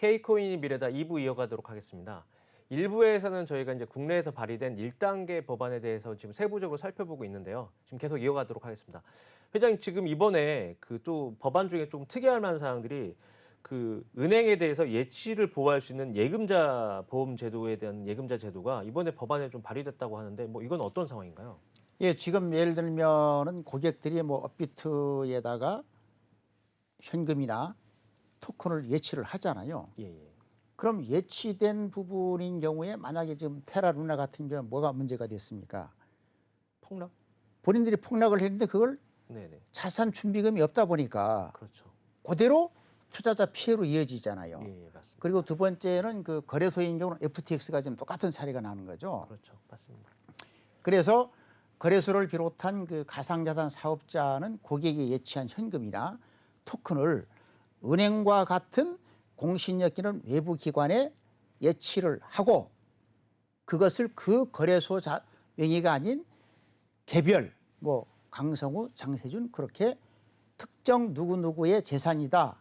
K코인이 미래다 2부 이어가도록 하겠습니다. 1부에서는 저희가 이제 국내에서 발의된 1단계 법안에 대해서 지금 세부적으로 살펴보고 있는데요. 지금 계속 이어가도록 하겠습니다. 회장님, 지금 이번에 그 또 법안 중에 좀 특이할 만한 사항들이 그 은행에 대해서 예치를 보호할 수 있는 예금자 보험 제도에 대한 예금자 제도가 이번에 법안에 좀 발의됐다고 하는데 뭐 이건 어떤 상황인가요? 예, 지금 예를 들면은 고객들이 뭐 업비트에다가 현금이나 토큰을 예치를 하잖아요. 예, 예. 그럼 예치된 부분인 경우에 만약에 지금 테라루나 같은 경우 뭐가 문제가 됐습니까? 폭락? 본인들이 폭락을 했는데 그걸 네네. 자산 준비금이 없다 보니까 그렇죠. 그대로 투자자 피해로 이어지잖아요. 예, 예, 맞습니다. 그리고 두 번째는 그 거래소인 경우는 FTX가 지금 똑같은 사례가 나는 거죠. 그렇죠. 맞습니다. 그래서 거래소를 비롯한 그 가상자산 사업자는 고객이 예치한 현금이나 토큰을 은행과 같은 공신력 있는 외부 기관에 예치를 하고 그것을 그 거래소 명의가 아닌 개별 뭐 강성우, 장세준 그렇게 특정 누구누구의 재산이다로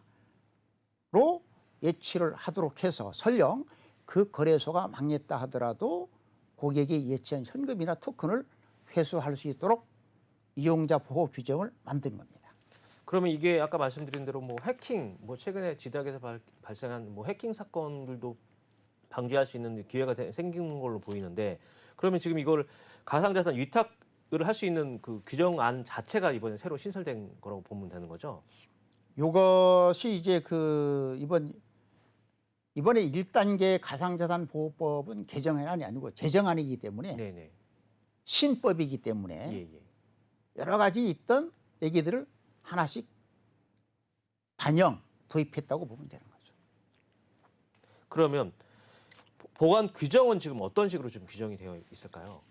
예치를 하도록 해서 설령 그 거래소가 망했다 하더라도 고객이 예치한 현금이나 토큰을 회수할 수 있도록 이용자 보호 규정을 만든 겁니다. 그러면 이게 아까 말씀드린 대로 뭐 해킹, 뭐 최근에 지닥에서 발생한 뭐 해킹 사건들도 방지할 수 있는 기회가 생기는 걸로 보이는데, 그러면 지금 이걸 가상자산 위탁을 할 수 있는 그 규정안 자체가 이번에 새로 신설된 거라고 보면 되는 거죠? 이것이 이제 그 이번에 1단계 가상자산 보호법은 개정안이 아니고 제정안이기 때문에 네네. 신법이기 때문에 예, 예. 여러 가지 있던 얘기들을 하나씩 반영 도입했다고 보면 되는 거죠. 그러면 보관 규정은 지금 어떤 식으로 좀 규정이 되어 있을까요?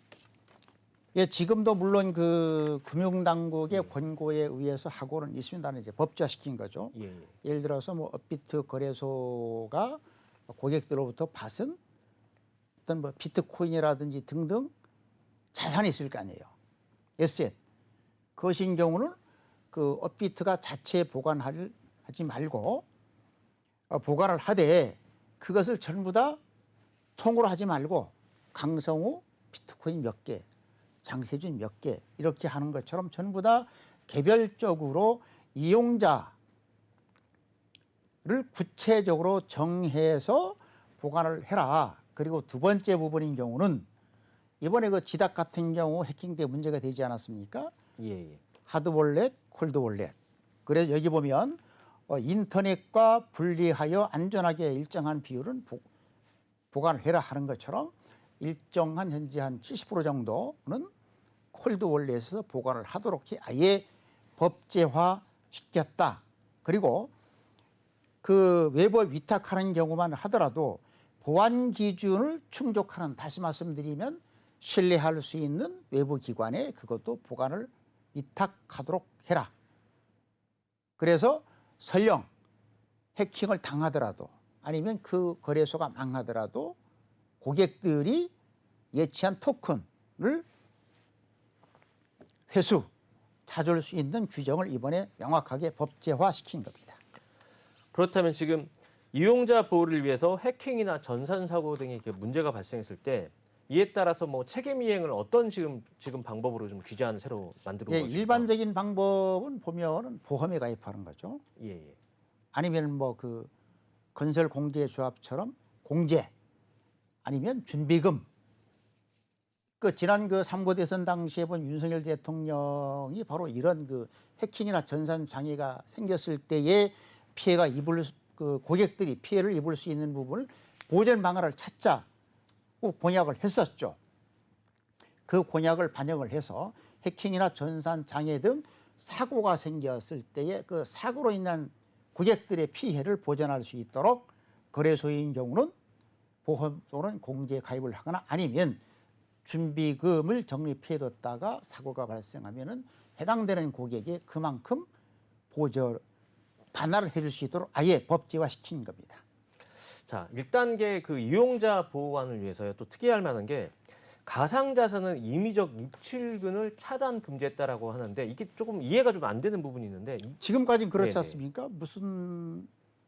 예, 지금도 물론 그 금융당국의 권고에 의해서 하고는 있습니다만 이제 법제화시킨 거죠. 예, 예. 예를 들어서 뭐 업비트 거래소가 고객들로부터 받은 어떤 뭐 비트코인이라든지 등등 자산이 있을 거 아니에요. 에셋. 그것인 경우는 그 업비트가 자체 보관하지 말고 보관을 하되 그것을 전부 다 통으로 하지 말고 강성우 비트코인 몇 개, 장세준 몇 개 이렇게 하는 것처럼 전부 다 개별적으로 이용자를 구체적으로 정해서 보관을 해라. 그리고 두 번째 부분인 경우는 이번에 그 지닥 같은 경우 해킹 때 문제가 되지 않았습니까? 예, 예. 하드월렛, 콜드월렛. 그래서 여기 보면 인터넷과 분리하여 안전하게 일정한 비율은 보관을 해라 하는 것처럼 일정한 현재 한 70% 정도는 콜드월렛에서 보관을 하도록 해 아예 법제화 시켰다. 그리고 그 외부 위탁하는 경우만 하더라도 보안 기준을 충족하는, 다시 말씀드리면 신뢰할 수 있는 외부 기관에 그것도 보관을 위탁하도록 해라. 그래서 설령 해킹을 당하더라도 아니면 그 거래소가 망하더라도 고객들이 예치한 토큰을 회수, 찾을 수 있는 규정을 이번에 명확하게 법제화시킨 겁니다. 그렇다면 지금 이용자 보호를 위해서 해킹이나 전산 사고 등의 문제가 발생했을 때 이에 따라서 뭐 책임 이행을 어떤 지금 방법으로 좀 규제안을 새로 만들어 예, 것입니까? 일반적인 방법은 보면은 보험에 가입하는 거죠. 예, 예. 아니면 뭐 그 건설 공제 조합처럼 공제, 아니면 준비금. 그 지난 그 3구 대선 당시에 본 윤석열 대통령이 바로 이런 그 해킹이나 전산 장애가 생겼을 때에 피해가 그 고객들이 피해를 입을 수 있는 부분을 보전 방안을 찾자고 공약을 했었죠. 그 공약을 반영을 해서 해킹이나 전산 장애 등 사고가 생겼을 때에 그 사고로 인한 고객들의 피해를 보전할 수 있도록 거래소인 경우는 보험 또는 공제에 가입을 하거나 아니면 준비금을 적립해뒀다가 사고가 발생하면은 해당되는 고객에 그만큼 반환을 해줄 수 있도록 아예 법제화시킨 겁니다. 자, 1단계 그 이용자 보호안을 위해서요. 또 특이할 만한 게 가상자산은 임의적 입출근을 차단 금지했다라고 하는데 이게 조금 이해가 좀 안 되는 부분이 있는데 지금까지는 그렇지 네네. 않습니까? 무슨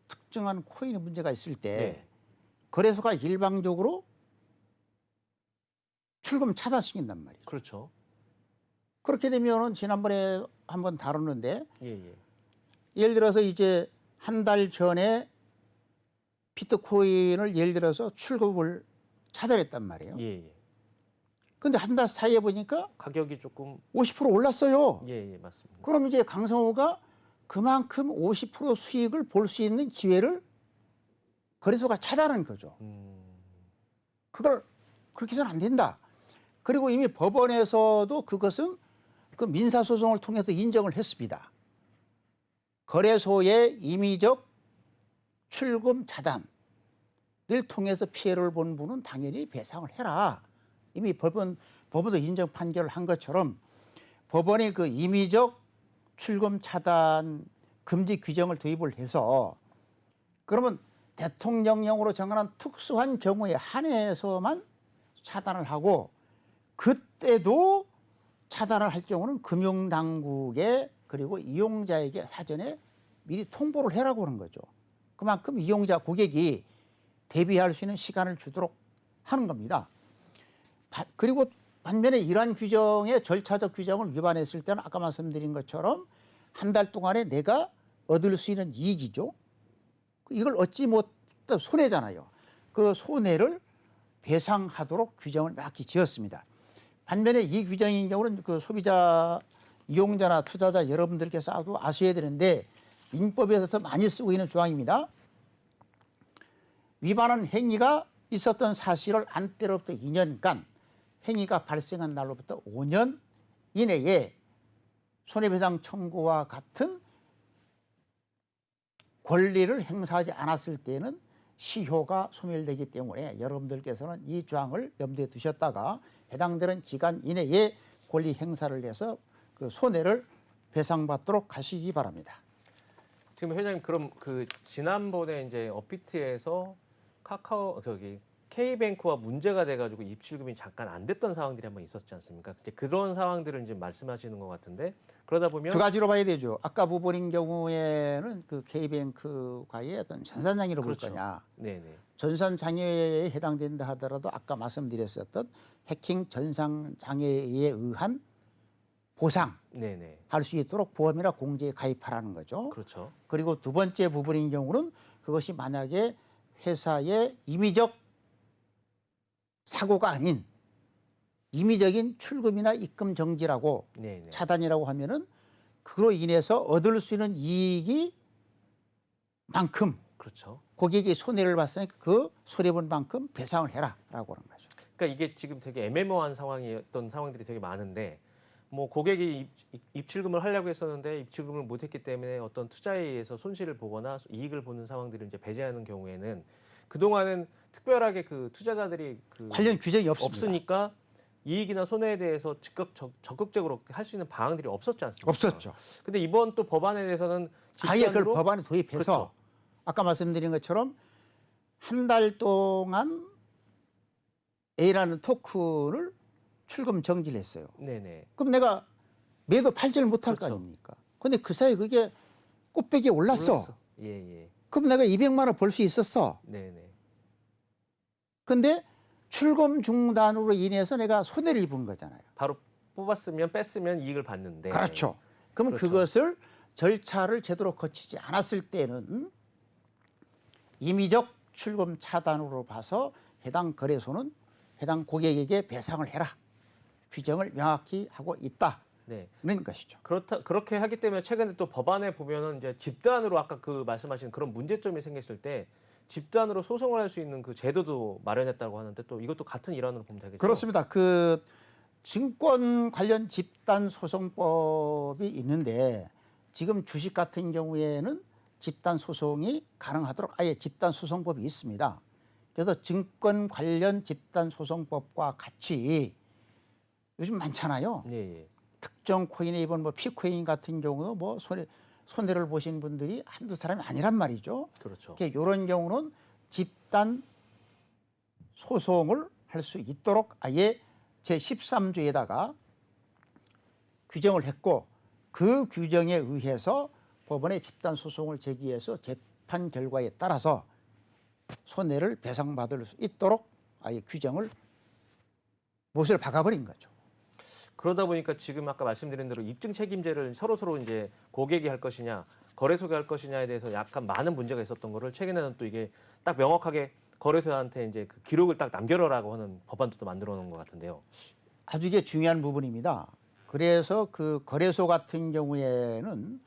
특정한 코인의 문제가 있을 때 네. 거래소가 일방적으로 출금 차단시킨단 말이에요. 그렇죠. 그렇게 되면은 지난번에 한번 다뤘는데 예, 예. 예를 들어서 이제 한 달 전에 비트코인을 예를 들어서 출금을 차단했단 말이에요. 예, 예. 근데 한 달 사이에 보니까 가격이 조금 50% 올랐어요. 예, 예, 맞습니다. 그럼 이제 강성호가 그만큼 50% 수익을 볼 수 있는 기회를 거래소가 차단한 거죠. 그걸 그렇게 해서는 안 된다. 그리고 이미 법원에서도 그것은 그 민사소송을 통해서 인정을 했습니다. 거래소의 임의적 출금 차단을 통해서 피해를 본 분은 당연히 배상을 해라. 이미 법원도 인정 판결을 한 것처럼 법원이 그 임의적 출금 차단 금지 규정을 도입을 해서 그러면 대통령령으로 정한 특수한 경우에 한해서만 차단을 하고 그때도 차단을 할 경우는 금융당국에 그리고 이용자에게 사전에 미리 통보를 해라고 하는 거죠. 그만큼 이용자 고객이 대비할 수 있는 시간을 주도록 하는 겁니다. 그리고 반면에 이러한 규정의 절차적 규정을 위반했을 때는 아까 말씀드린 것처럼 한 달 동안에 내가 얻을 수 있는 이익이죠. 이걸 얻지 못 손해잖아요. 그 손해를 배상하도록 규정을 명확히 지었습니다. 반면에 이 규정인 경우는 그 소비자, 이용자나 투자자 여러분들께서도 아셔야 되는데 민법에서 많이 쓰고 있는 조항입니다. 위반한 행위가 있었던 사실을 안 때로부터 2년간 행위가 발생한 날로부터 5년 이내에 손해배상 청구와 같은 권리를 행사하지 않았을 때는 시효가 소멸되기 때문에 여러분들께서는 이 조항을 염두에 두셨다가 해당되는 기간 이내에 권리 행사를 해서 그 손해를 배상받도록 하시기 바랍니다. 지금 회장님 그럼 그 지난번에 이제 업비트에서 K뱅크와 문제가 돼가지고 입출금이 잠깐 안 됐던 상황들이 한번 있었지 않습니까? 이제 그런 상황들을 이제 말씀하시는 것 같은데 그러다 보면 두 가지로 봐야 되죠. 아까 부분인 경우에는 그 K뱅크과의 어떤 전산장애를 볼 그렇죠. 거냐. 네네. 전산장애에 해당된다 하더라도 아까 말씀드렸었던 해킹 전산장애에 의한 보상할 네네. 수 있도록 보험이나 공제에 가입하라는 거죠. 그렇죠. 그리고 두 번째 부분인 경우는 그것이 만약에 회사의 임의적 사고가 아닌 임의적인 출금이나 입금 정지라고 네네. 차단이라고 하면은 그로 인해서 얻을 수 있는 이익이 만큼 그렇죠. 고객이 손해를 봤으니까 그 손해본 만큼 배상을 해라라고 하는 거죠. 그러니까 이게 지금 되게 애매모호한 상황이었던 상황들이 되게 많은데 뭐 고객이 입출금을 하려고 했었는데 입출금을 못했기 때문에 어떤 투자에 의해서 손실을 보거나 이익을 보는 상황들을 이제 배제하는 경우에는 그 동안은 특별하게 그 투자자들이 그 관련 규정이 없습니다. 없으니까 이익이나 손해에 대해서 적극적으로 할 수 있는 방안들이 없었지 않습니까? 없었죠. 근데 이번 또 법안에 대해서는 아예 그걸 집단으로 법안에 도입해서 그렇죠. 아까 말씀드린 것처럼 한 달 동안 A라는 토큰을 출금 정지를 했어요. 네네. 그럼 내가 매도 팔지를 못할 거 그렇죠. 아닙니까? 근데 그 사이에 그게 꽃배기에 올랐어. 예예. 그럼 내가 200만 원 벌 수 있었어. 네네. 근데 출금 중단으로 인해서 내가 손해를 입은 거잖아요. 바로 뽑았으면 뺐으면 이익을 받는데. 그렇죠. 그러면 그렇죠. 그것을 절차를 제대로 거치지 않았을 때는 임의적 출금 차단으로 봐서 해당 거래소는 해당 고객에게 배상을 해라. 규정을 명확히 하고 있다는 네. 것이죠. 그렇게 하기 때문에 최근에 또 법안에 보면은 이제 집단으로 아까 그 말씀하신 그런 문제점이 생겼을 때 집단으로 소송을 할 수 있는 그 제도도 마련했다고 하는데 또 이것도 같은 일환으로 보면 되겠죠? 그렇습니다. 그 증권 관련 집단 소송법이 있는데 지금 주식 같은 경우에는 집단 소송이 가능하도록 아예 집단 소송법이 있습니다. 그래서 증권 관련 집단 소송법과 같이 요즘 많잖아요. 예, 예. 특정 코인에 이번 뭐 피코인 같은 경우도 뭐 손해를 보신 분들이 한두 사람이 아니란 말이죠. 그렇죠. 이런 경우는 집단 소송을 할 수 있도록 아예 제13조에다가 규정을 했고 그 규정에 의해서 법원에 집단 소송을 제기해서 재판 결과에 따라서 손해를 배상받을 수 있도록 아예 규정을 못을 박아버린 거죠. 그러다 보니까 지금 아까 말씀드린 대로 입증 책임제를 서로 이제 고객이 할 것이냐, 거래소가 할 것이냐에 대해서 약간 많은 문제가 있었던 거를 최근에는 또 이게 딱 명확하게 거래소한테 이제 그 기록을 딱 남겨라라고 하는 법안도 또 만들어 놓은 것 같은데요. 아주 이게 중요한 부분입니다. 그래서 그 거래소 같은 경우에는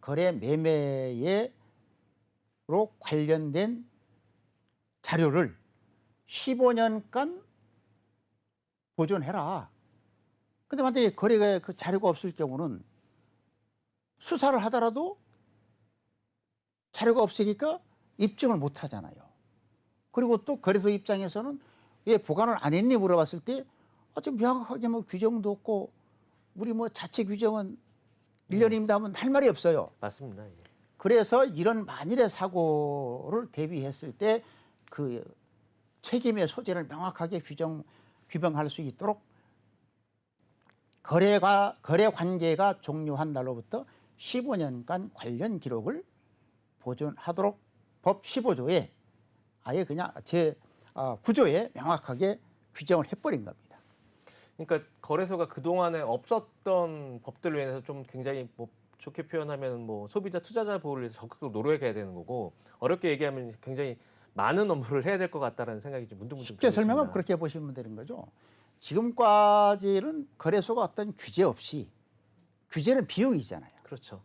거래 매매로 관련된 자료를 15년간 보존해라. 근데 만약에 거래가 그 자료가 없을 경우는 수사를 하더라도 자료가 없으니까 입증을 못 하잖아요. 그리고 또 거래소 입장에서는 왜 보관을 안 했니 물어봤을 때 좀 명확하게 뭐 규정도 없고 우리 뭐 자체 규정은 1년입니다 하면 할 말이 없어요. 맞습니다. 예. 그래서 이런 만일의 사고를 대비했을 때 그 책임의 소재를 명확하게 규명할 수 있도록 거래 관계가 종료한 날로부터 15년간 관련 기록을 보존하도록 법 15조에 아예 그냥 구조에 명확하게 규정을 해버린 겁니다. 그러니까 거래소가 그동안에 없었던 법들로 인해서 좀 굉장히 뭐 좋게 표현하면 뭐 소비자 투자자 보호를 위해서 적극적으로 노력해야 되는 거고, 어렵게 얘기하면 굉장히 많은 업무를 해야 될 것 같다라는 생각이 좀 문득문득 쉽게 들었습니다. 설명하면 그렇게 보시면 되는 거죠. 지금까지는 거래소가 어떤 규제 없이, 규제는 비용이잖아요. 그렇죠.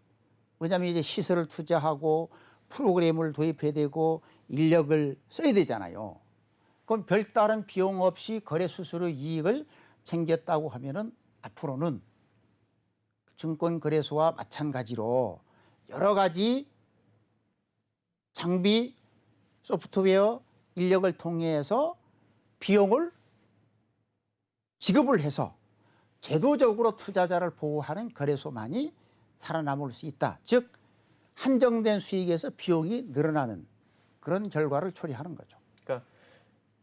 왜냐하면 이제 시설을 투자하고 프로그램을 도입해야 되고 인력을 써야 되잖아요. 그럼 별다른 비용 없이 거래 수수료 이익을 챙겼다고 하면은 앞으로는 증권거래소와 마찬가지로 여러 가지 장비, 소프트웨어, 인력을 통해서 비용을 지급을 해서 제도적으로 투자자를 보호하는 거래소만이 살아남을 수 있다. 즉 한정된 수익에서 비용이 늘어나는 그런 결과를 초래하는 거죠. 그러니까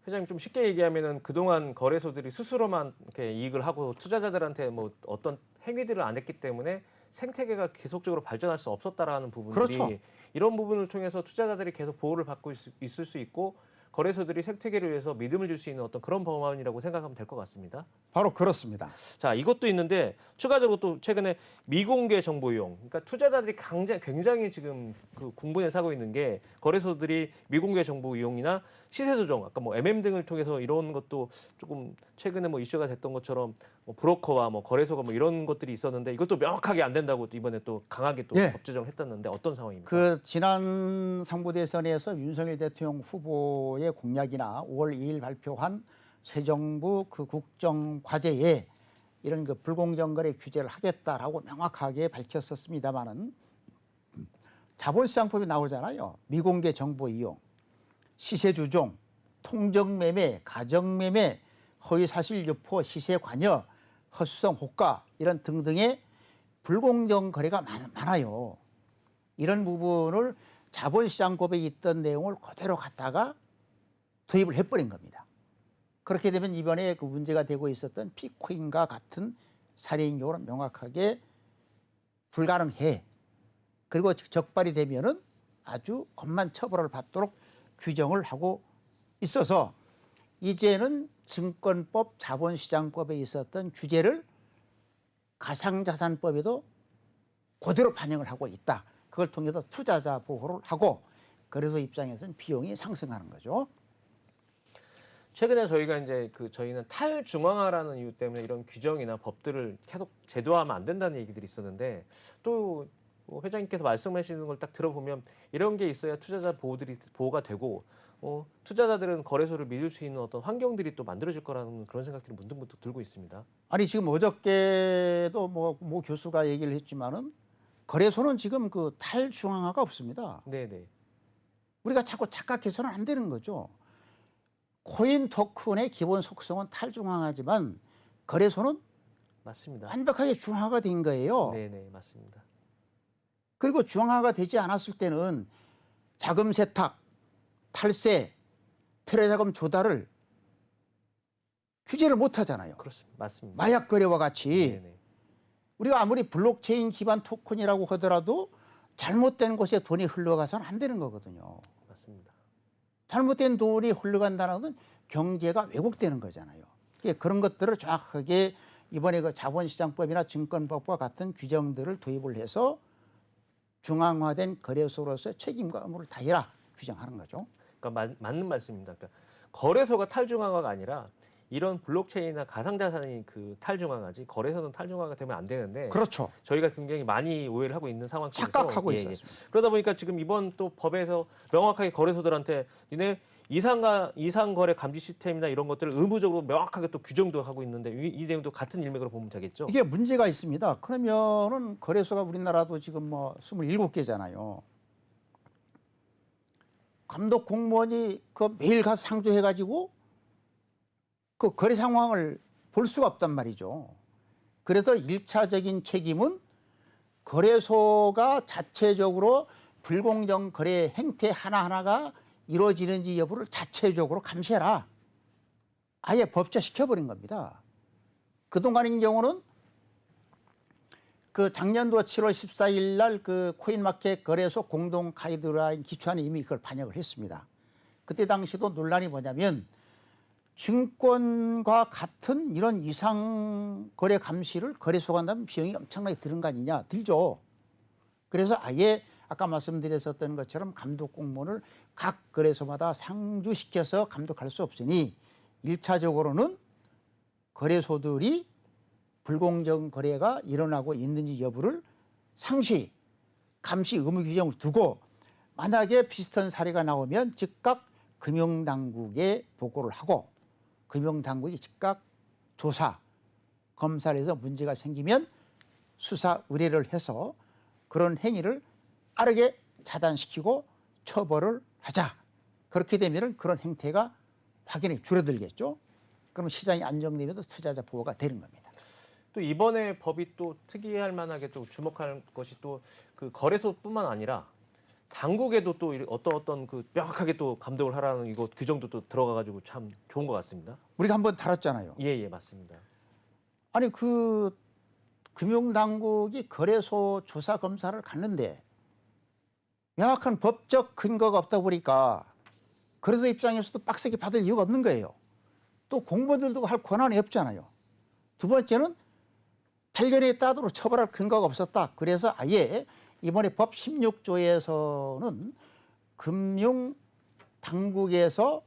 회장님 좀 쉽게 얘기하면은 그동안 거래소들이 스스로만 이렇게 이익을 하고 투자자들한테 뭐 어떤 행위들을 안 했기 때문에 생태계가 계속적으로 발전할 수 없었다라는 부분들이, 그렇죠. 이런 부분을 통해서 투자자들이 계속 보호를 받고 있을 수 있고 거래소들이 생태계를 위해서 믿음을 줄 수 있는 어떤 그런 법안이라고 생각하면 될 것 같습니다. 바로 그렇습니다. 자, 이것도 있는데 추가적으로 또 최근에 미공개 정보 이용, 그러니까 투자자들이 굉장히 지금 그 공분에 사고 있는 게 거래소들이 미공개 정보 이용이나 시세 조정, 아까 뭐 MM 등을 통해서 이런 것도 조금 최근에 뭐 이슈가 됐던 것처럼 뭐 브로커와 뭐 거래소가 뭐 이런 것들이 있었는데 이것도 명확하게 안 된다고 또 이번에 또 강하게 또 예. 법 제정했다는데 어떤 상황입니까? 그 지난 상부대선에서 윤석열 대통령 후보의 공약이나 5월 2일 발표한 새 정부 그 국정 과제에 이런 그 불공정 거래 규제를 하겠다라고 명확하게 밝혔었습니다마는 자본시장법이 나오잖아요. 미공개 정보 이용, 시세 조종, 통정 매매, 가정 매매, 허위 사실 유포, 시세 관여, 허수성 호가 이런 등등의 불공정 거래가 많아요. 이런 부분을 자본시장법에 있던 내용을 그대로 갖다가 도입을 해버린 겁니다. 그렇게 되면 이번에 그 문제가 되고 있었던 피코인과 같은 살인 경우는 명확하게 불가능해. 그리고 적발이 되면은 아주 엄한 처벌을 받도록 규정을 하고 있어서 이제는 증권법, 자본시장법에 있었던 규제를 가상자산법에도 그대로 반영을 하고 있다. 그걸 통해서 투자자 보호를 하고 거래소 입장에서는 비용이 상승하는 거죠. 최근에 저희가 이제 저희는 탈중앙화라는 이유 때문에 이런 규정이나 법들을 계속 제도화하면 안 된다는 얘기들이 있었는데, 또 회장님께서 말씀하시는 걸 딱 들어보면 이런 게 있어야 투자자 보호가 되고 투자자들은 거래소를 믿을 수 있는 어떤 환경들이 또 만들어질 거라는 그런 생각들이 문득문득 들고 있습니다. 아니 지금 어저께도 모 교수가 얘기를 했지만은 거래소는 지금 그 탈중앙화가 없습니다. 네네. 우리가 자꾸 착각해서는 안 되는 거죠. 코인 토큰의 기본 속성은 탈중앙화지만 거래소는 맞습니다. 완벽하게 중앙화가 된 거예요. 네네, 맞습니다. 그리고 중앙화가 되지 않았을 때는 자금 세탁, 탈세, 테러자금 조달을 규제를 못 하잖아요. 그렇습니다. 맞습니다. 마약 거래와 같이 네네. 우리가 아무리 블록체인 기반 토큰이라고 하더라도 잘못된 곳에 돈이 흘러가서는 안 되는 거거든요. 맞습니다. 잘못된 돈이 흘러간다는 것은 경제가 왜곡되는 거잖아요. 그런 것들을 정확하게 이번에 그 자본시장법이나 증권법과 같은 규정들을 도입을 해서 중앙화된 거래소로서의 책임과 의무를 다해라 규정하는 거죠. 그러니까 맞는 말씀입니다. 그러니까 거래소가 탈중앙화가 아니라 이런 블록체인이나 가상자산이 그 탈중앙화지 거래소는 탈중앙화가 되면 안 되는데 그렇죠. 저희가 굉장히 많이 오해를 하고 있는 상황 속에서 착각하고 예, 있었습니다. 그러다 보니까 지금 이번 또 법에서 명확하게 거래소들한테 니네 이상거래 감지 시스템이나 이런 것들을 의무적으로 명확하게 또 규정도 하고 있는데 이 내용도 같은 일맥으로 보면 되겠죠? 이게 문제가 있습니다. 그러면은 거래소가 우리나라도 지금 뭐 27개잖아요. 감독 공무원이 그 매일 가서 상주해가지고 그 거래 상황을 볼 수가 없단 말이죠. 그래서 1차적인 책임은 거래소가 자체적으로 불공정 거래 행태 하나하나가 이루어지는지 여부를 자체적으로 감시해라. 아예 법제시켜버린 겁니다. 그동안인 경우는 그 작년도 7월 14일 날 그 코인마켓 거래소 공동 가이드라인 기초안에 이미 그걸 반영을 했습니다. 그때 당시도 논란이 뭐냐면 증권과 같은 이런 이상 거래 감시를 거래소가 한다면 비용이 엄청나게 드는 거 아니냐. 들죠. 그래서 아예 아까 말씀드렸었던 것처럼 감독 공무원을 각 거래소마다 상주시켜서 감독할 수 없으니 1차적으로는 거래소들이 불공정 거래가 일어나고 있는지 여부를 상시 감시 의무 규정을 두고 만약에 비슷한 사례가 나오면 즉각 금융당국에 보고를 하고 금융당국이 즉각 조사, 검사를 해서 문제가 생기면 수사 의뢰를 해서 그런 행위를 빠르게 차단시키고 처벌을 하자. 그렇게 되면 그런 행태가 확연히 줄어들겠죠. 그럼 시장이 안정되면서 투자자 보호가 되는 겁니다. 또 이번에 법이 또 특이할 만하게 또 주목할 것이 또 그 거래소뿐만 아니라 당국에도 또 어떤 그 명확하게 또 감독을 하라는 이거 규정도 또 들어가가지고 참 좋은 것 같습니다. 우리가 한번 다뤘잖아요. 예, 맞습니다. 아니 그 금융당국이 거래소 조사 검사를 갔는데 명확한 법적 근거가 없다 보니까 거래소 입장에서도 빡세게 받을 이유가 없는 거예요. 또 공무원들도 할 권한이 없잖아요. 두 번째는 8년에 따도록 처벌할 근거가 없었다. 그래서 아예 이번에 법 16조에서는 금융당국에서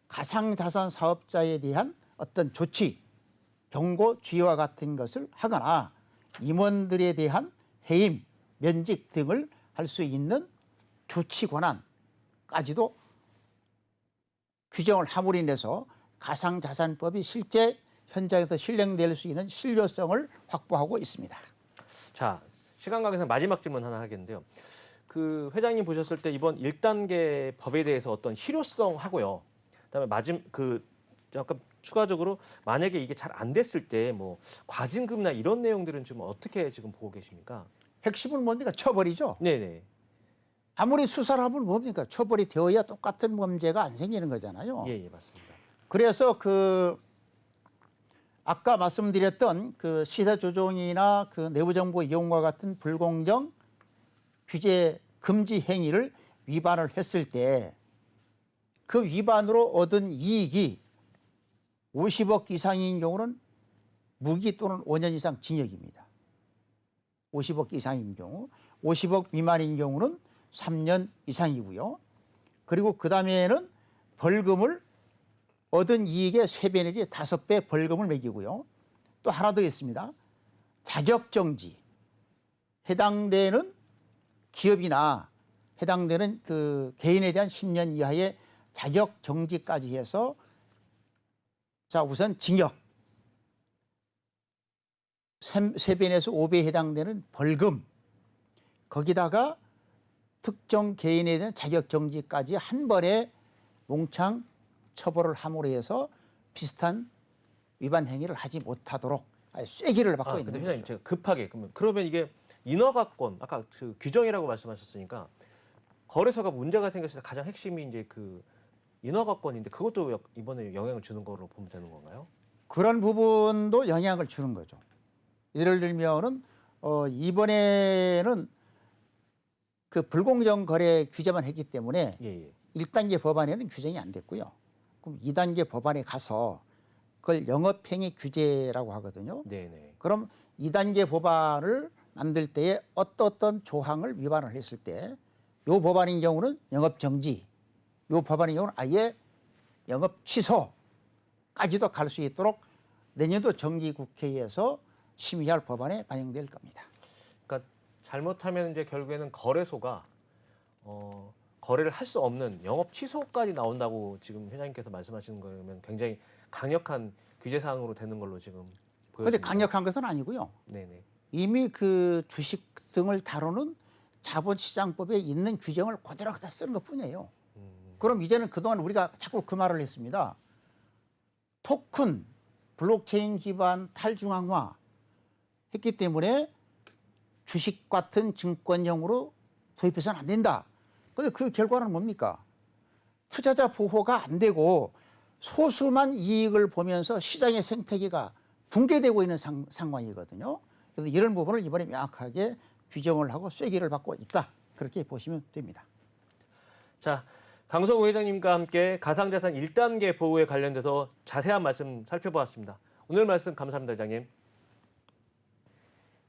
가상자산 사업자에 대한 어떤 조치, 경고, 주의와 같은 것을 하거나 임원들에 대한 해임, 면직 등을 할 수 있는 조치 권한까지도 규정을 함으로 인해서 가상자산법이 실제 현장에서 실행될 수 있는 실효성을 확보하고 있습니다. 자, 시간 관계상 마지막 질문 하나 하겠는데요. 그 회장님 보셨을 때 이번 1단계 법에 대해서 어떤 실효성 하고요. 그다음에 약간 추가적으로 만약에 이게 잘 안 됐을 때 뭐 과징금이나 이런 내용들은 지금 어떻게 지금 보고 계십니까? 핵심은 뭡니까? 처벌이죠. 네네. 아무리 수사를 하면 뭡니까? 처벌이 되어야 똑같은 범죄가 안 생기는 거잖아요. 예, 맞습니다. 그래서 그 아까 말씀드렸던 그 시세 조종이나 그 내부 정보 이용과 같은 불공정 규제 금지 행위를 위반을 했을 때 그 위반으로 얻은 이익이 50억 이상인 경우는 무기 또는 5년 이상 징역입니다. 50억 이상인 경우, 50억 미만인 경우는 3년 이상이고요. 그리고 그 다음에는 벌금을 얻은 이익의 3배 내지 5배 벌금을 매기고요. 또 하나 더 있습니다. 자격정지. 해당되는 기업이나 해당되는 그 개인에 대한 10년 이하의 자격정지까지 해서 자 우선 징역 3배 내서 5배에 해당되는 벌금 거기다가 특정 개인에 대한 자격정지까지 한 번에 몽창 처벌을 함으로 해서 비슷한 위반 행위를 하지 못하도록 아주 쐐기를 받고 있는 근데 거죠. 회장님 제가 급하게 그러면 이게 인허가권 아까 그 규정이라고 말씀하셨으니까 거래소가 문제가 생겼을 때 가장 핵심이 이제 그 인허가권인데 그것도 이번에 영향을 주는 거로 보면 되는 건가요? 그런 부분도 영향을 주는 거죠. 예를 들면은 이번에는 그 불공정 거래 규제만 했기 때문에 예, 예. 1단계 법안에는 규정이 안 됐고요. 그럼 2단계 법안에 가서 그걸 영업행위 규제라고 하거든요. 네, 네. 그럼 2단계 법안을 만들 때에 어떤 조항을 위반을 했을 때 요 법안인 경우는 영업 정지, 요 법안인 경우는 아예 영업 취소까지도 갈 수 있도록 내년도 정기국회에서 심의할 법안에 반영될 겁니다. 그러니까 잘못하면 이제 결국에는 거래소가 거래를 할 수 없는 영업 취소까지 나온다고 지금 회장님께서 말씀하시는 거면 굉장히 강력한 규제 사항으로 되는 걸로 지금 그런데 보여집니다. 강력한 것은 아니고요. 네네. 이미 그 주식 등을 다루는 자본시장법에 있는 규정을 그대로 갖다 쓰는 것뿐이에요. 그럼 이제는 그동안 우리가 자꾸 그 말을 했습니다. 토큰, 블록체인 기반 탈중앙화 했기 때문에 주식 같은 증권형으로 도입해서는 안 된다. 그런데 그 결과는 뭡니까? 투자자 보호가 안 되고 소수만 이익을 보면서 시장의 생태계가 붕괴되고 있는 상황이거든요. 그래서 이런 부분을 이번에 명확하게 규정을 하고 쐐기를 받고 있다. 그렇게 보시면 됩니다. 자, 강성우 회장님과 함께 가상자산 1단계 보호에 관련돼서 자세한 말씀 살펴보았습니다. 오늘 말씀 감사합니다, 회장님.